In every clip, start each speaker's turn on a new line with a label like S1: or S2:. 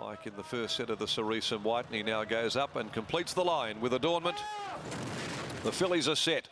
S1: like in the first set of the cerise and white, and he now goes up and completes the line with adornment. The fillies are set.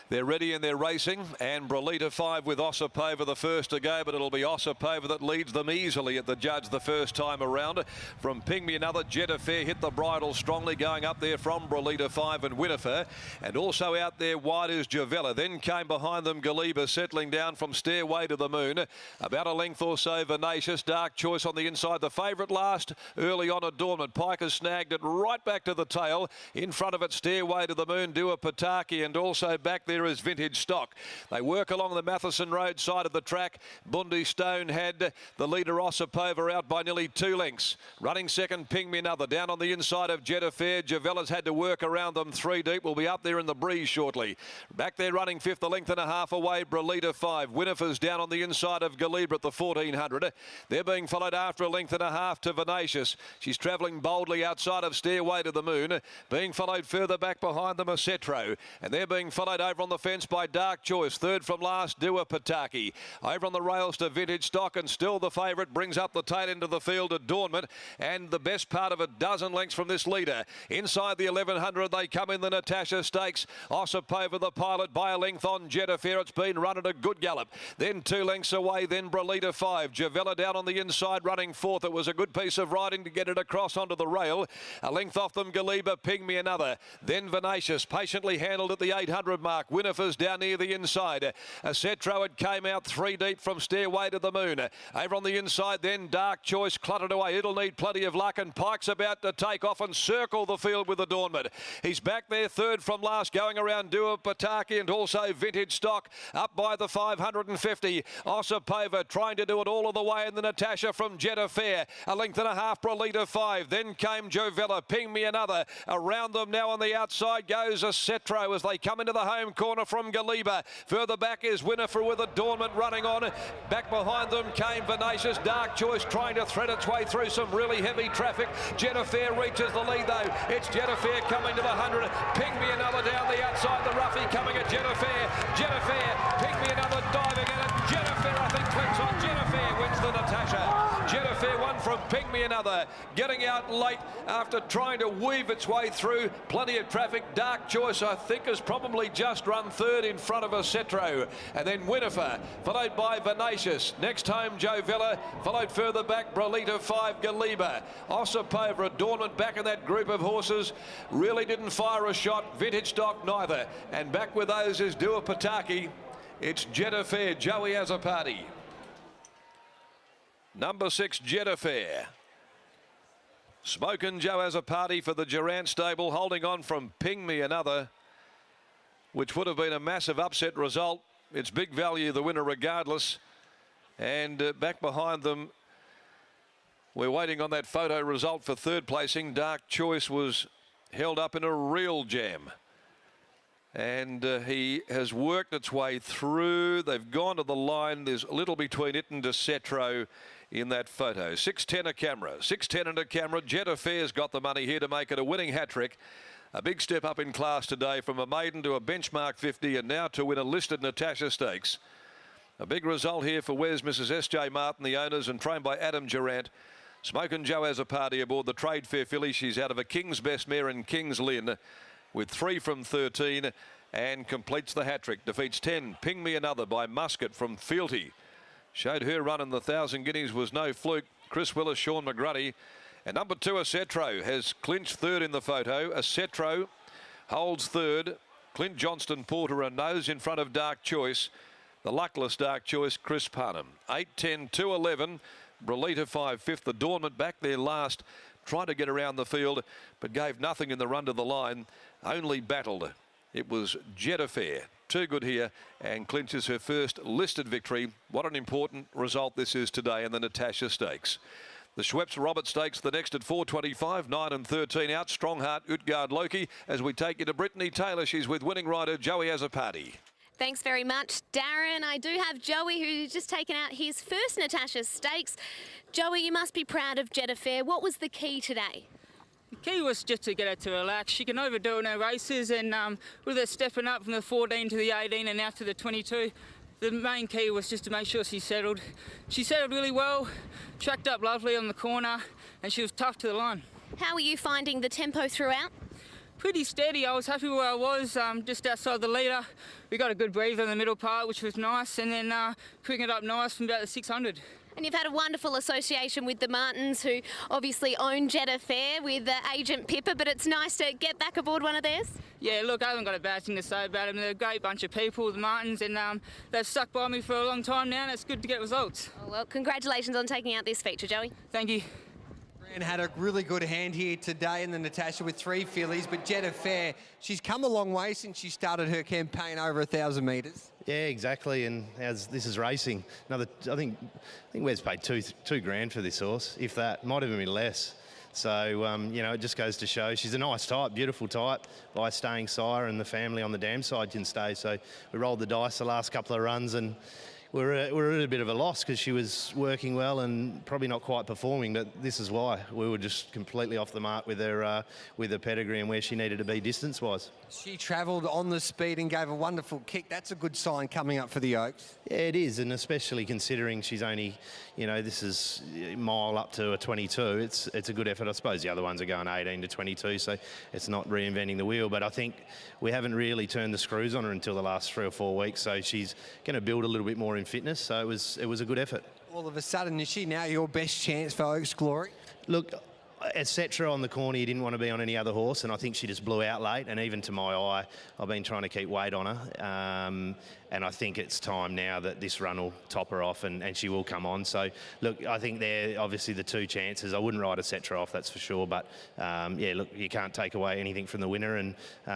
S1: They're ready and they're racing, and Brolita 5 with Ossipova the first to go, but it'll be Ossipova that leads them easily at the judge the first time around. From Ping Me Another, Jet Affair hit the bridle strongly going up there from Brolita 5 and Winnifer, and also out there wide is Javella. Then came behind them Galiba settling down from Stairway to the Moon. About a length or so Venacious, Dark Choice on the inside. The favourite last early on Adornment. Pike has snagged it right back to the tail. In front of it Stairway to the Moon, Dua Pataki, and also back there is Vintage Stock. They work along the Matheson Road side of the track. Bundy Stone had the leader Ossipova out by nearly 2 lengths. Running second, Ping Me Another. Down on the inside of Jet Affair. Javella's had to work around them 3 deep. Will be up there in the breeze shortly. Back there running fifth, a length and a half away, Brolita 5. Winnifer's down on the inside of Galibra at the 1400. They're being followed after a length and a half to Venacious. She's travelling boldly outside of Stairway to the Moon. Being followed further back behind them, Cetro. And they're being followed over on the fence by Dark Choice. Third from last, Dua Pataki. Over on the rails to Vintage Stock, and still the favourite brings up the tail end of the field, Adornment, and the best part of a dozen lengths from this leader. Inside the 1100 they come in the Natasha Stakes. Ossipova the pilot by a length on Jet Affair. It's been run at a good gallop. Then 2 lengths away, then Brolita 5. Javella down on the inside running fourth. It was a good piece of riding to get it across onto the rail. A length off them Galiba, Ping Me Another. Then Venacious, patiently handled at the 800 mark. Winnifer's down near the inside. Cetro had came out 3 deep from Stairway to the Moon. Over on the inside then Dark Choice cluttered away. It'll need plenty of luck, and Pike's about to take off and circle the field with Adornment. He's back there third from last going around Dua Pataki, and also Vintage Stock up by the 550. Ossipova trying to do it all of the way in the Natasha from Jet Affair. A length and a half Brolita 5. Then came Javella, Ping Me Another. Around them now on the outside goes Cetro as they come into the home corner from Galiba. Further back is Winnifer with Adornment running on. Back behind them came Venacious. Dark Choice trying to thread its way through some really heavy traffic. Jet Affair reaches the lead though. It's Jet Affair coming to the 100. Ping Me Another down the outside. The roughie coming at Jet Affair. Jet Affair, Ping Me Another diving in it. Jet Affair I think clicks on. Jet Affair wins the Natasha. Jet Affair won from Ping Me Another. Getting out late after trying to weave its way through plenty of traffic. Dark Choice I think has probably just run third in front of Cetro. And then Winnifer followed by Venacious. Next home Javella, followed further back Brolita 5 Galiba. Ossipova, Adornment back in that group of horses. Really didn't fire a shot. Vintage Stock neither. And back with those is Dua Pataki. It's Jet Affair. Joey has a party. Number 6 Jet Affair. Smokin' Joe has a party for the Durant stable, holding on from Ping Me Another, which would have been a massive upset result. It's big value, the winner regardless. And back behind them, we're waiting on that photo result for third placing. Dark Choice was held up in a real jam. And he has worked its way through. They've gone to the line. There's a little between it and Cetro in that photo. 6:10 a camera. 6:10 and a camera. Jet Affair's got the money here to make it a winning hat-trick. A big step up in class today from a maiden to a benchmark 50 and now to win a listed Natasha Stakes. A big result here for Wes, Mrs. S.J. Martin, the owners, and trained by Adam Durant. Smokin' Joe has a party aboard the Trade Fair filly. She's out of a King's Best Mare and King's Lynn with 3 from 13 and completes the hat-trick. Defeats 10, Ping Me Another by Muscat from Fealty. Showed her run in the 1,000 guineas was no fluke. Chris Willis, Sean McGruddy. And number 2, Cetro, has clinched third in the photo. Cetro holds third. Clint Johnston Porter a nose in front of Dark Choice. The luckless Dark Choice, Chris Parnham. 8, 10, 2, 11. Brolita 5, fifth. Adornment back there last. Tried to get around the field, but gave nothing in the run to the line. Only battled. It was Jet Affair. Too good here, and clinches her first listed victory. What an important result this is today in the Natasha Stakes. The Schweppes Robert Stakes, the next at 4:25, 9 and 13 out. Strongheart, Utgard Loki. As we take you to Brittany Taylor, she's with winning rider Joey has a party.
S2: Thanks very much, Darren. I do have Joey, who's just taken out his first Natasha Stakes. Joey, you must be proud of Jet Affair. What was the key today?
S3: The key was just to get her to relax. She can overdo it in her races, and with her stepping up from the 14 to the 18 and now to the 22, The main key was just to make sure she settled. She settled really well, tracked up lovely on the corner, and she was tough to the line.
S2: How were you finding the tempo throughout?
S3: Pretty steady. I was happy where I was, just outside the leader. We got a good breather in the middle part, which was nice, and then picking it up nice from about the 600.
S2: And you've had a wonderful association with the Martins, who obviously own Jeddah Fair with agent Pippa, but it's nice to get back aboard one of theirs.
S3: Yeah, look, I haven't got a bad thing to say about them. They're a great bunch of people, the Martins, and they've stuck by me for a long time now, and it's good to get results.
S2: Oh, well, congratulations on taking out this feature, Joey.
S3: Thank you.
S4: And had a really good hand here today in the Natasha with 3 fillies, but Jeddah Fair, she's come a long way since she started her campaign over 1,000 metres.
S5: Yeah, exactly. And as this is racing, I think Wes paid two grand for this horse, if that. Might even be less. So you know, it just goes to show she's a nice type, beautiful type. By staying sire, and the family on the dam side can stay. So we rolled the dice the last couple of runs, and we're at a bit of a loss because she was working well and probably not quite performing, but this is why. We were just completely off the mark with her pedigree and where she needed to be distance-wise.
S4: She travelled on the speed and gave a wonderful kick. That's a good sign coming up for the Oaks.
S5: Yeah, it is, and especially considering she's only, you know, this is a mile up to a 22. It's a good effort. I suppose the other ones are going 18 to 22, so it's not reinventing the wheel, but I think we haven't really turned the screws on her until the last 3 or 4 weeks, so she's going to build a little bit more in fitness, so it was a good effort.
S4: All of a sudden, is she now your best chance for Oaks Glory?
S5: Look, etc. on the corner, you didn't want to be on any other horse, and I think she just blew out late, and even to my eye, I've been trying to keep weight on her, and I think it's time now that this run will top her off, and she will come on. So, look, I think they're obviously the 2 chances. I wouldn't ride etc. off, that's for sure, but yeah, look, you can't take away anything from the winner, and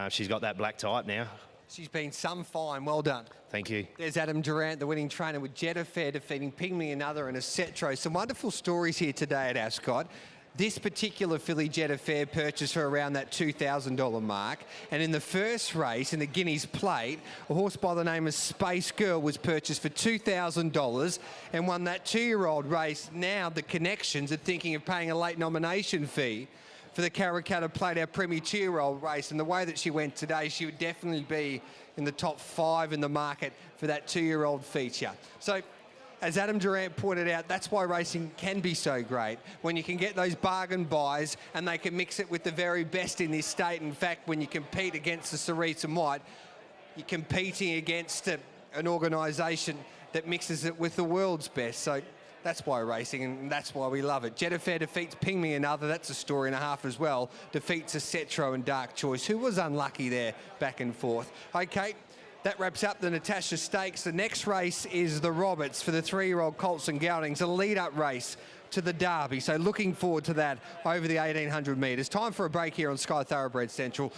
S5: she's got that black type now.
S4: She's been some fine. Well done.
S5: Thank you.
S4: There's Adam Durant, the winning trainer with Jeddah Fair, defeating Pygmy Another and Acetro. Some wonderful stories here today at Ascot. This particular filly, Jeddah Fair, purchased her around that $2,000 mark. And in the first race, in the Guineas Plate, a horse by the name of Space Girl was purchased for $2,000 and won that 2-year-old race. Now the Connections are thinking of paying a late nomination fee for the Karrakatta Plate, our Premier 2-year-old race. And the way that she went today, she would definitely be in the top 5 in the market for that 2-year-old feature. So, as Adam Durant pointed out, that's why racing can be so great, when you can get those bargain buys and they can mix it with the very best in this state. In fact, when you compete against the Cerise and White, you're competing against an organisation that mixes it with the world's best. So that's why racing, and that's why we love it. Jeddah Fair defeats Pygmy Another, that's a story and a half as well. Defeats Acetro and Dark Choice, who was unlucky there back and forth. Okay. That wraps up the Natasha Stakes. The next race is the Roberts for the 3-year-old Colts and Geldings, a lead-up race to the Derby. So looking forward to that over the 1,800 metres. Time for a break here on Sky Thoroughbred Central.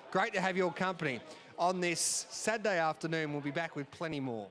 S4: Great to have your company on this Saturday afternoon. We'll be back with plenty more.